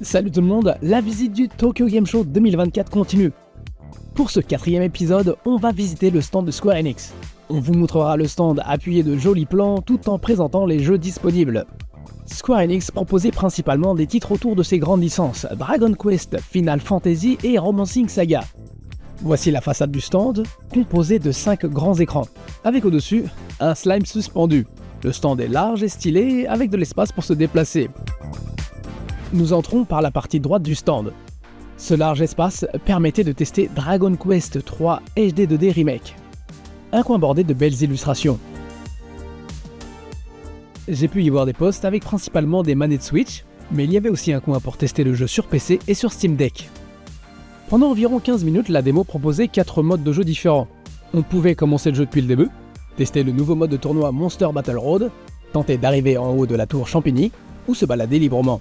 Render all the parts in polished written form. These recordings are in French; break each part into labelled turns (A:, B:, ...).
A: Salut tout le monde, la visite du Tokyo Game Show 2024 continue. Pour ce 4e épisode, on va visiter le stand de Square Enix. On vous montrera le stand appuyé de jolis plans tout en présentant les jeux disponibles. Square Enix proposait principalement des titres autour de ses grandes licences, Dragon Quest, Final Fantasy et Romancing Saga. Voici la façade du stand, composée de 5 grands écrans, avec au-dessus un slime suspendu. Le stand est large et stylé, avec de l'espace pour se déplacer. Nous entrons par la partie droite du stand. Ce large espace permettait de tester Dragon Quest 3 HD 2D Remake. Un coin bordé de belles illustrations. J'ai pu y voir des posts avec principalement des manettes Switch, mais il y avait aussi un coin pour tester le jeu sur PC et sur Steam Deck. Pendant environ 15 minutes, la démo proposait 4 modes de jeu différents. On pouvait commencer le jeu depuis le début, tester le nouveau mode de tournoi Monster Battle Road, tenter d'arriver en haut de la tour Champigny, ou se balader librement.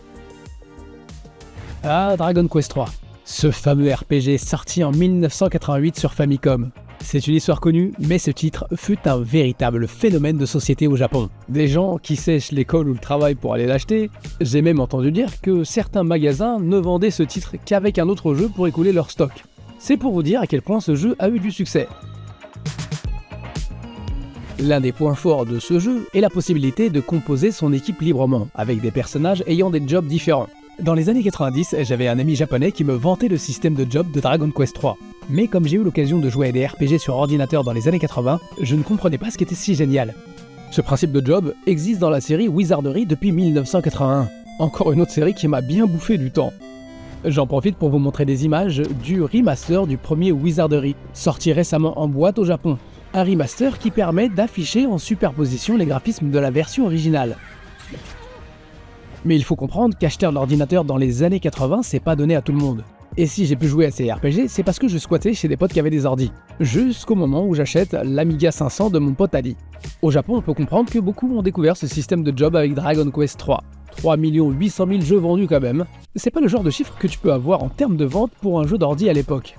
A: Ah, Dragon Quest 3, ce fameux RPG sorti en 1988 sur Famicom. C'est une histoire connue, mais ce titre fut un véritable phénomène de société au Japon. Des gens qui sèchent l'école ou le travail pour aller l'acheter, j'ai même entendu dire que certains magasins ne vendaient ce titre qu'avec un autre jeu pour écouler leur stock. C'est pour vous dire à quel point ce jeu a eu du succès. L'un des points forts de ce jeu est la possibilité de composer son équipe librement, avec des personnages ayant des jobs différents. Dans les années 90, j'avais un ami japonais qui me vantait le système de job de Dragon Quest 3. Mais comme j'ai eu l'occasion de jouer à des RPG sur ordinateur dans les années 80, je ne comprenais pas ce qui était si génial. Ce principe de job existe dans la série Wizardry depuis 1981. Encore une autre série qui m'a bien bouffé du temps. J'en profite pour vous montrer des images du remaster du premier Wizardry, sorti récemment en boîte au Japon. Un remaster qui permet d'afficher en superposition les graphismes de la version originale. Mais il faut comprendre qu'acheter un ordinateur dans les années 80, c'est pas donné à tout le monde. Et si j'ai pu jouer à ces RPG, c'est parce que je squattais chez des potes qui avaient des ordis. Jusqu'au moment où j'achète l'Amiga 500 de mon pote Ali. Au Japon, on peut comprendre que beaucoup ont découvert ce système de job avec Dragon Quest 3. 3 800 000 jeux vendus quand même. C'est pas le genre de chiffre que tu peux avoir en termes de vente pour un jeu d'ordi à l'époque.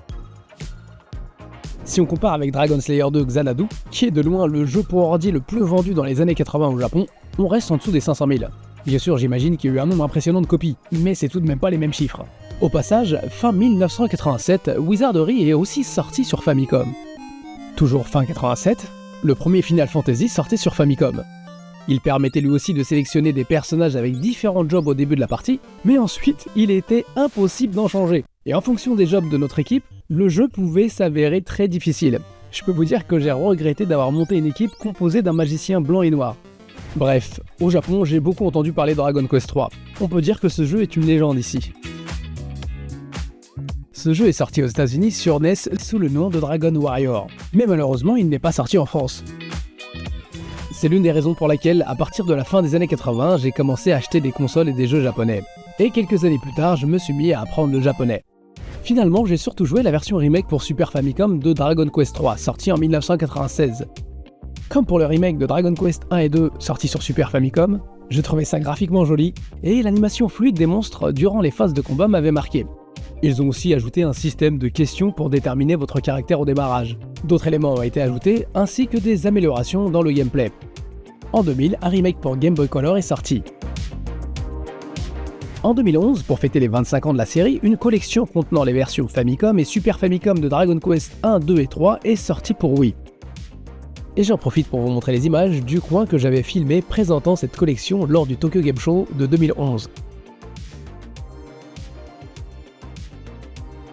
A: Si on compare avec Dragon Slayer 2 Xanadu, qui est de loin le jeu pour ordi le plus vendu dans les années 80 au Japon, on reste en dessous des 500 000. Bien sûr, j'imagine qu'il y a eu un nombre impressionnant de copies, mais c'est tout de même pas les mêmes chiffres. Au passage, fin 1987, Wizardry est aussi sorti sur Famicom. Toujours fin 87, le premier Final Fantasy sortait sur Famicom. Il permettait lui aussi de sélectionner des personnages avec différents jobs au début de la partie, mais ensuite, il était impossible d'en changer. Et en fonction des jobs de notre équipe, le jeu pouvait s'avérer très difficile. Je peux vous dire que j'ai regretté d'avoir monté une équipe composée d'un magicien blanc et noir. Bref, au Japon, j'ai beaucoup entendu parler de Dragon Quest 3. On peut dire que ce jeu est une légende ici. Ce jeu est sorti aux États-Unis sur NES sous le nom de Dragon Warrior, mais malheureusement il n'est pas sorti en France. C'est l'une des raisons pour laquelle, à partir de la fin des années 80, j'ai commencé à acheter des consoles et des jeux japonais. Et quelques années plus tard, je me suis mis à apprendre le japonais. Finalement, j'ai surtout joué la version remake pour Super Famicom de Dragon Quest 3, sorti en 1996. Comme pour le remake de Dragon Quest 1 et 2 sorti sur Super Famicom, je trouvais ça graphiquement joli, et l'animation fluide des monstres durant les phases de combat m'avait marqué. Ils ont aussi ajouté un système de questions pour déterminer votre caractère au démarrage. D'autres éléments ont été ajoutés, ainsi que des améliorations dans le gameplay. En 2000, un remake pour Game Boy Color est sorti. En 2011, pour fêter les 25 ans de la série, une collection contenant les versions Famicom et Super Famicom de Dragon Quest 1, 2 et 3 est sortie pour Wii. Et j'en profite pour vous montrer les images du coin que j'avais filmé présentant cette collection lors du Tokyo Game Show de 2011.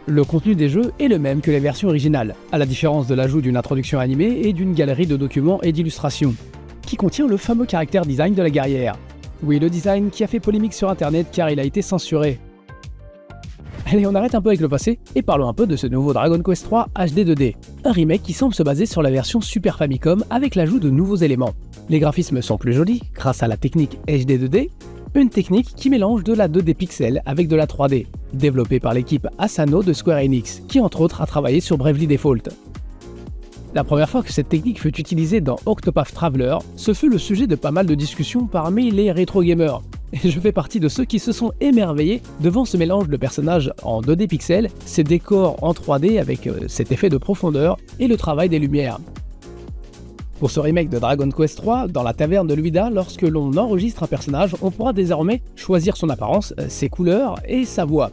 A: Le contenu des jeux est le même que les versions originales, à la différence de l'ajout d'une introduction animée et d'une galerie de documents et d'illustrations, qui contient le fameux caractère design de la guerrière. Oui, le design qui a fait polémique sur internet car il a été censuré. Allez, on arrête un peu avec le passé et parlons un peu de ce nouveau Dragon Quest 3 HD 2D, un remake qui semble se baser sur la version Super Famicom avec l'ajout de nouveaux éléments. Les graphismes sont plus jolis grâce à la technique HD 2D, une technique qui mélange de la 2D pixel avec de la 3D, développée par l'équipe Asano de Square Enix, qui entre autres a travaillé sur Bravely Default. La première fois que cette technique fut utilisée dans Octopath Traveler, ce fut le sujet de pas mal de discussions parmi les rétro gamers. Et je fais partie de ceux qui se sont émerveillés devant ce mélange de personnages en 2D pixels, ces décors en 3D avec cet effet de profondeur et le travail des lumières. Pour ce remake de Dragon Quest 3, dans la taverne de Luida, lorsque l'on enregistre un personnage, on pourra désormais choisir son apparence, ses couleurs et sa voix.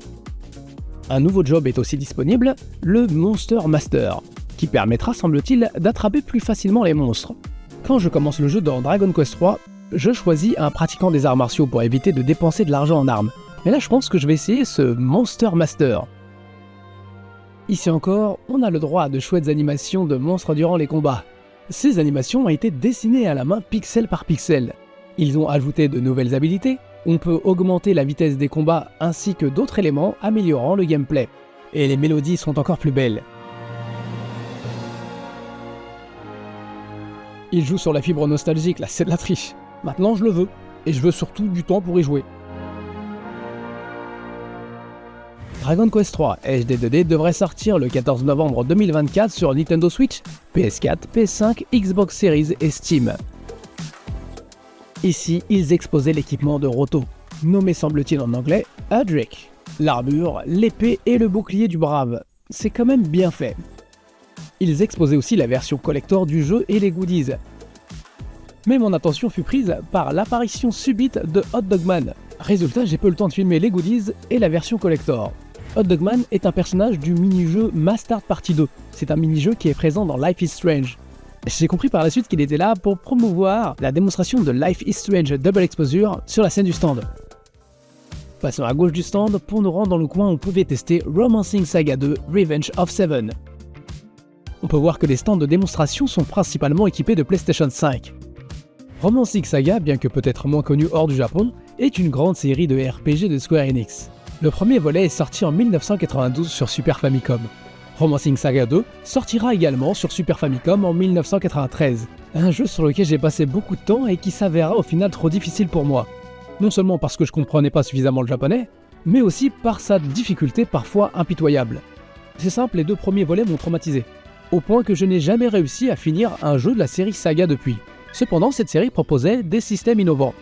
A: Un nouveau job est aussi disponible, le Monster Master, qui permettra, semble-t-il, d'attraper plus facilement les monstres. Quand je commence le jeu dans Dragon Quest 3, je choisis un pratiquant des arts martiaux pour éviter de dépenser de l'argent en armes. Mais là je pense que je vais essayer ce Monster Master. Ici encore, on a le droit à de chouettes animations de monstres durant les combats. Ces animations ont été dessinées à la main pixel par pixel. Ils ont ajouté de nouvelles habilités, on peut augmenter la vitesse des combats ainsi que d'autres éléments améliorant le gameplay. Et les mélodies sont encore plus belles. Il joue sur la fibre nostalgique, là c'est de la triche. Maintenant je le veux, et je veux surtout du temps pour y jouer. Dragon Quest 3 HD 2D devrait sortir le 14 novembre 2024 sur Nintendo Switch, PS4, PS5, Xbox Series et Steam. Ici, ils exposaient l'équipement de Roto, nommé semble-t-il en anglais Adric. L'armure, l'épée et le bouclier du brave, c'est quand même bien fait. Ils exposaient aussi la version collector du jeu et les goodies. Mais mon attention fut prise par l'apparition subite de Hot Dog Man. Résultat, j'ai peu le temps de filmer les goodies et la version collector. Hot Dog Man est un personnage du mini-jeu Master Party 2. C'est un mini-jeu qui est présent dans Life is Strange. J'ai compris par la suite qu'il était là pour promouvoir la démonstration de Life is Strange Double Exposure sur la scène du stand. Passons à gauche du stand pour nous rendre dans le coin où on pouvait tester Romancing Saga 2 Revenge of Seven. On peut voir que les stands de démonstration sont principalement équipés de PlayStation 5. Romancing Saga, bien que peut-être moins connu hors du Japon, est une grande série de RPG de Square Enix. Le premier volet est sorti en 1992 sur Super Famicom. Romancing Saga 2 sortira également sur Super Famicom en 1993, un jeu sur lequel j'ai passé beaucoup de temps et qui s'avéra au final trop difficile pour moi. Non seulement parce que je comprenais pas suffisamment le japonais, mais aussi par sa difficulté parfois impitoyable. C'est simple, les deux premiers volets m'ont traumatisé, au point que je n'ai jamais réussi à finir un jeu de la série Saga depuis. Cependant, cette série proposait des systèmes innovants.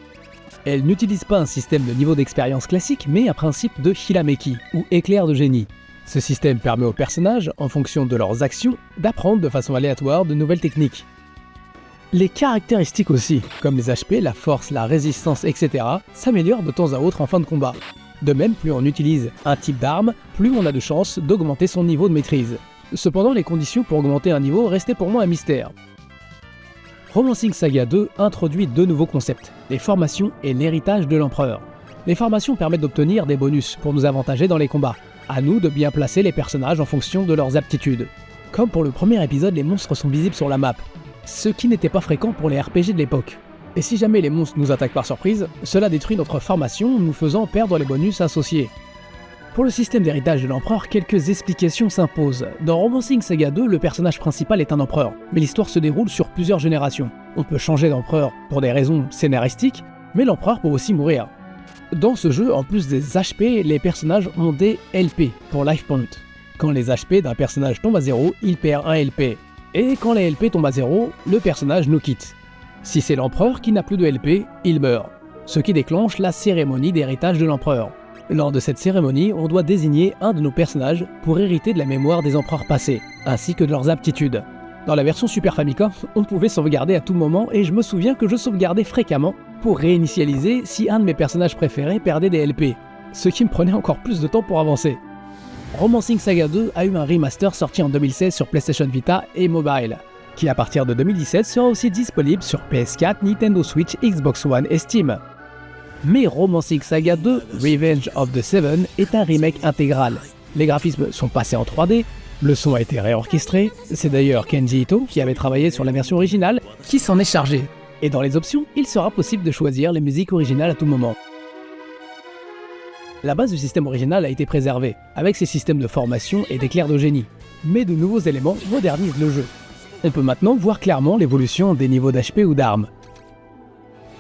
A: Elle n'utilise pas un système de niveau d'expérience classique, mais un principe de Hirameki, ou éclair de génie. Ce système permet aux personnages, en fonction de leurs actions, d'apprendre de façon aléatoire de nouvelles techniques. Les caractéristiques aussi, comme les HP, la force, la résistance, etc., s'améliorent de temps à autre en fin de combat. De même, plus on utilise un type d'arme, plus on a de chances d'augmenter son niveau de maîtrise. Cependant, les conditions pour augmenter un niveau restaient pour moi un mystère. Romancing Saga 2 introduit deux nouveaux concepts, les formations et l'héritage de l'empereur. Les formations permettent d'obtenir des bonus pour nous avantager dans les combats. À nous de bien placer les personnages en fonction de leurs aptitudes. Comme pour le premier épisode, les monstres sont visibles sur la map, ce qui n'était pas fréquent pour les RPG de l'époque. Et si jamais les monstres nous attaquent par surprise, cela détruit notre formation, nous faisant perdre les bonus associés. Pour le système d'héritage de l'empereur, quelques explications s'imposent. Dans Romancing Saga 2, le personnage principal est un empereur, mais l'histoire se déroule sur plusieurs générations. On peut changer d'empereur pour des raisons scénaristiques, mais l'empereur peut aussi mourir. Dans ce jeu, en plus des HP, les personnages ont des LP pour Life Point. Quand les HP d'un personnage tombent à 0, il perd un LP. Et quand les LP tombent à 0, le personnage nous quitte. Si c'est l'empereur qui n'a plus de LP, il meurt. Ce qui déclenche la cérémonie d'héritage de l'empereur. Lors de cette cérémonie, on doit désigner un de nos personnages pour hériter de la mémoire des empereurs passés, ainsi que de leurs aptitudes. Dans la version Super Famicom, on pouvait sauvegarder à tout moment et je me souviens que je sauvegardais fréquemment pour réinitialiser si un de mes personnages préférés perdait des LP, ce qui me prenait encore plus de temps pour avancer. Romancing Saga 2 a eu un remaster sorti en 2016 sur PlayStation Vita et Mobile, qui à partir de 2017 sera aussi disponible sur PS4, Nintendo Switch, Xbox One et Steam. Mais Romancing Saga 2 Revenge of the Seven est un remake intégral. Les graphismes sont passés en 3D, le son a été réorchestré, c'est d'ailleurs Kenji Ito qui avait travaillé sur la version originale qui s'en est chargé. Et dans les options, il sera possible de choisir les musiques originales à tout moment. La base du système original a été préservée, avec ses systèmes de formation et d'éclairs de génie. Mais de nouveaux éléments modernisent le jeu. On peut maintenant voir clairement l'évolution des niveaux d'HP ou d'armes.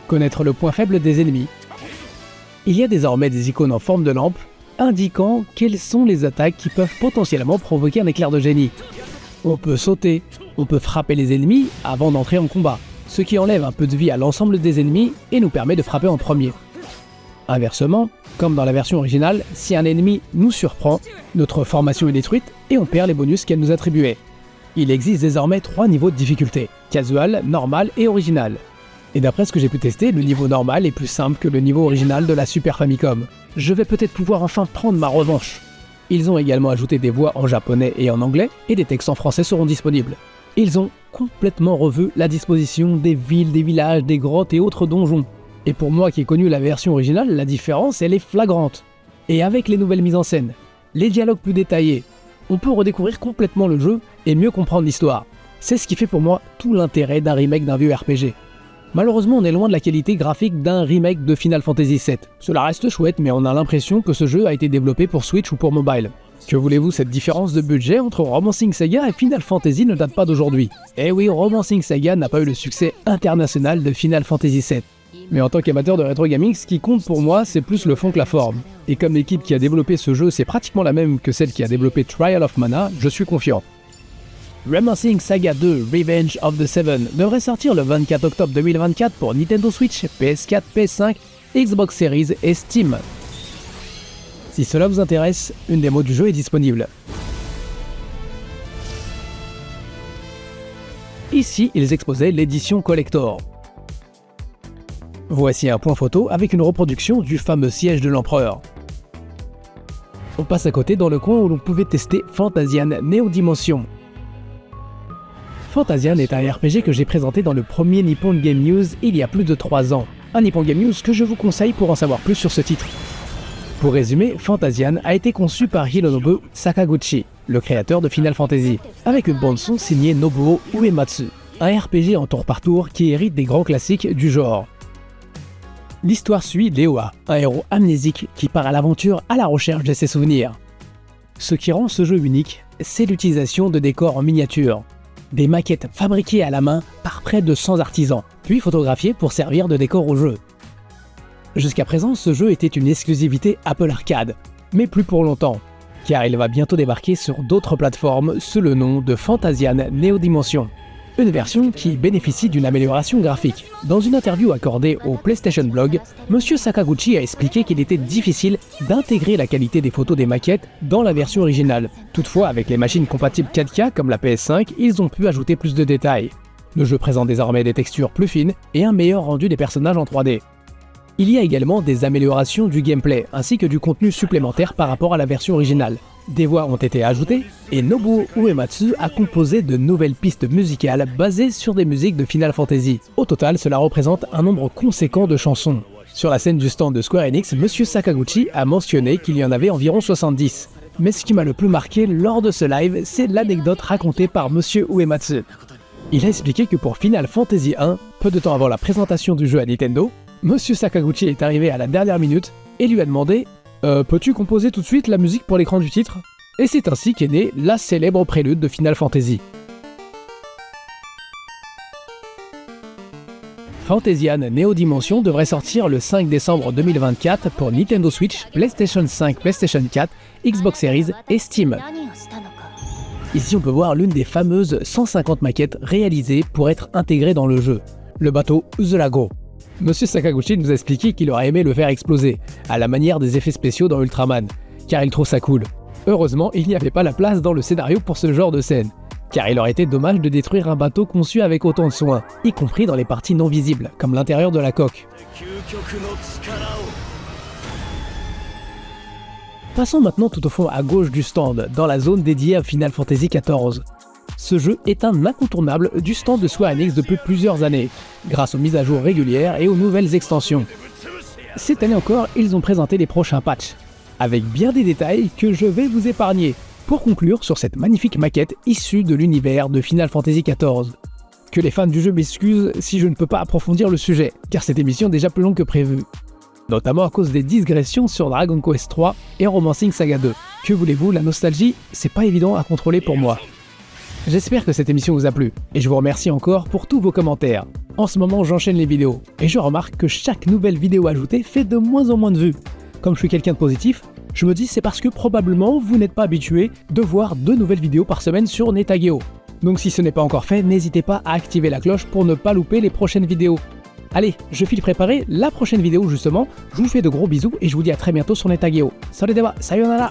A: Connaître le point faible des ennemis. Il y a désormais des icônes en forme de lampe, indiquant quelles sont les attaques qui peuvent potentiellement provoquer un éclair de génie. On peut sauter, on peut frapper les ennemis avant d'entrer en combat, ce qui enlève un peu de vie à l'ensemble des ennemis et nous permet de frapper en premier. Inversement, comme dans la version originale, si un ennemi nous surprend, notre formation est détruite et on perd les bonus qu'elle nous attribuait. Il existe désormais 3 niveaux de difficulté, casual, normal et original. Et d'après ce que j'ai pu tester, le niveau normal est plus simple que le niveau original de la Super Famicom. Je vais peut-être pouvoir enfin prendre ma revanche. Ils ont également ajouté des voix en japonais et en anglais, et des textes en français seront disponibles. Ils ont complètement revu la disposition des villes, des villages, des grottes et autres donjons. Et pour moi qui ai connu la version originale, la différence elle est flagrante. Et avec les nouvelles mises en scène, les dialogues plus détaillés, on peut redécouvrir complètement le jeu et mieux comprendre l'histoire. C'est ce qui fait pour moi tout l'intérêt d'un remake d'un vieux RPG. Malheureusement, on est loin de la qualité graphique d'un remake de Final Fantasy VII. Cela reste chouette, mais on a l'impression que ce jeu a été développé pour Switch ou pour mobile. Que voulez-vous, cette différence de budget entre Romancing Saga et Final Fantasy ne date pas d'aujourd'hui. Eh oui, Romancing Saga n'a pas eu le succès international de Final Fantasy VII. Mais en tant qu'amateur de rétro gaming, ce qui compte pour moi, c'est plus le fond que la forme. Et comme l'équipe qui a développé ce jeu, c'est pratiquement la même que celle qui a développé Trial of Mana, je suis confiant. Romancing Saga 2 Revenge of the Seven devrait sortir le 24 octobre 2024 pour Nintendo Switch, PS4, PS5, Xbox Series et Steam. Si cela vous intéresse, une démo du jeu est disponible. Ici, ils exposaient l'édition Collector. Voici un point photo avec une reproduction du fameux siège de l'empereur. On passe à côté dans le coin où l'on pouvait tester Fantasian Neo Dimension. Fantasian est un RPG que j'ai présenté dans le premier Nippon Game News il y a plus de 3 ans. Un Nippon Game News que je vous conseille pour en savoir plus sur ce titre. Pour résumer, Fantasian a été conçu par Hironobu Sakaguchi, le créateur de Final Fantasy, avec une bande-son signée Nobuo Uematsu, un RPG en tour par tour qui hérite des grands classiques du genre. L'histoire suit Leoa, un héros amnésique qui part à l'aventure à la recherche de ses souvenirs. Ce qui rend ce jeu unique, c'est l'utilisation de décors en miniature. Des maquettes fabriquées à la main par près de 100 artisans, puis photographiées pour servir de décor au jeu. Jusqu'à présent, ce jeu était une exclusivité Apple Arcade, mais plus pour longtemps, car il va bientôt débarquer sur d'autres plateformes sous le nom de Fantasian Neo Dimension. Une version qui bénéficie d'une amélioration graphique. Dans une interview accordée au PlayStation Blog, Monsieur Sakaguchi a expliqué qu'il était difficile d'intégrer la qualité des photos des maquettes dans la version originale. Toutefois, avec les machines compatibles 4K comme la PS5, ils ont pu ajouter plus de détails. Le jeu présente désormais des textures plus fines et un meilleur rendu des personnages en 3D. Il y a également des améliorations du gameplay, ainsi que du contenu supplémentaire par rapport à la version originale. Des voix ont été ajoutées, et Nobuo Uematsu a composé de nouvelles pistes musicales basées sur des musiques de Final Fantasy. Au total, cela représente un nombre conséquent de chansons. Sur la scène du stand de Square Enix, Monsieur Sakaguchi a mentionné qu'il y en avait environ 70. Mais ce qui m'a le plus marqué lors de ce live, c'est l'anecdote racontée par Monsieur Uematsu. Il a expliqué que pour Final Fantasy 1, peu de temps avant la présentation du jeu à Nintendo, Monsieur Sakaguchi est arrivé à la dernière minute et lui a demandé « Peux-tu composer tout de suite la musique pour l'écran du titre ?» Et c'est ainsi qu'est née la célèbre prélude de Final Fantasy. Fantasian Neo Dimension devrait sortir le 5 décembre 2024 pour Nintendo Switch, PlayStation 5, PlayStation 4, Xbox Series et Steam. Ici on peut voir l'une des fameuses 150 maquettes réalisées pour être intégrées dans le jeu, le bateau The Lago. Monsieur Sakaguchi nous a expliqué qu'il aurait aimé le faire exploser, à la manière des effets spéciaux dans Ultraman, car il trouve ça cool. Heureusement, il n'y avait pas la place dans le scénario pour ce genre de scène, car il aurait été dommage de détruire un bateau conçu avec autant de soin, y compris dans les parties non visibles, comme l'intérieur de la coque. Passons maintenant tout au fond à gauche du stand, dans la zone dédiée à Final Fantasy XIV. Ce jeu est un incontournable du stand de Square Enix depuis plusieurs années, grâce aux mises à jour régulières et aux nouvelles extensions. Cette année encore, ils ont présenté les prochains patchs, avec bien des détails que je vais vous épargner, pour conclure sur cette magnifique maquette issue de l'univers de Final Fantasy XIV. Que les fans du jeu m'excusent si je ne peux pas approfondir le sujet, car cette émission est déjà plus longue que prévu. Notamment à cause des digressions sur Dragon Quest 3 et Romancing Saga 2. Que voulez-vous, la nostalgie, c'est pas évident à contrôler pour moi. J'espère que cette émission vous a plu, et je vous remercie encore pour tous vos commentaires. En ce moment, j'enchaîne les vidéos, et je remarque que chaque nouvelle vidéo ajoutée fait de moins en moins de vues. Comme je suis quelqu'un de positif, je me dis c'est parce que probablement vous n'êtes pas habitué de voir 2 nouvelles vidéos par semaine sur Netageo. Donc si ce n'est pas encore fait, n'hésitez pas à activer la cloche pour ne pas louper les prochaines vidéos. Allez, je file préparer la prochaine vidéo justement, je vous fais de gros bisous et je vous dis à très bientôt sur Netageo. Soredewa, sayonara!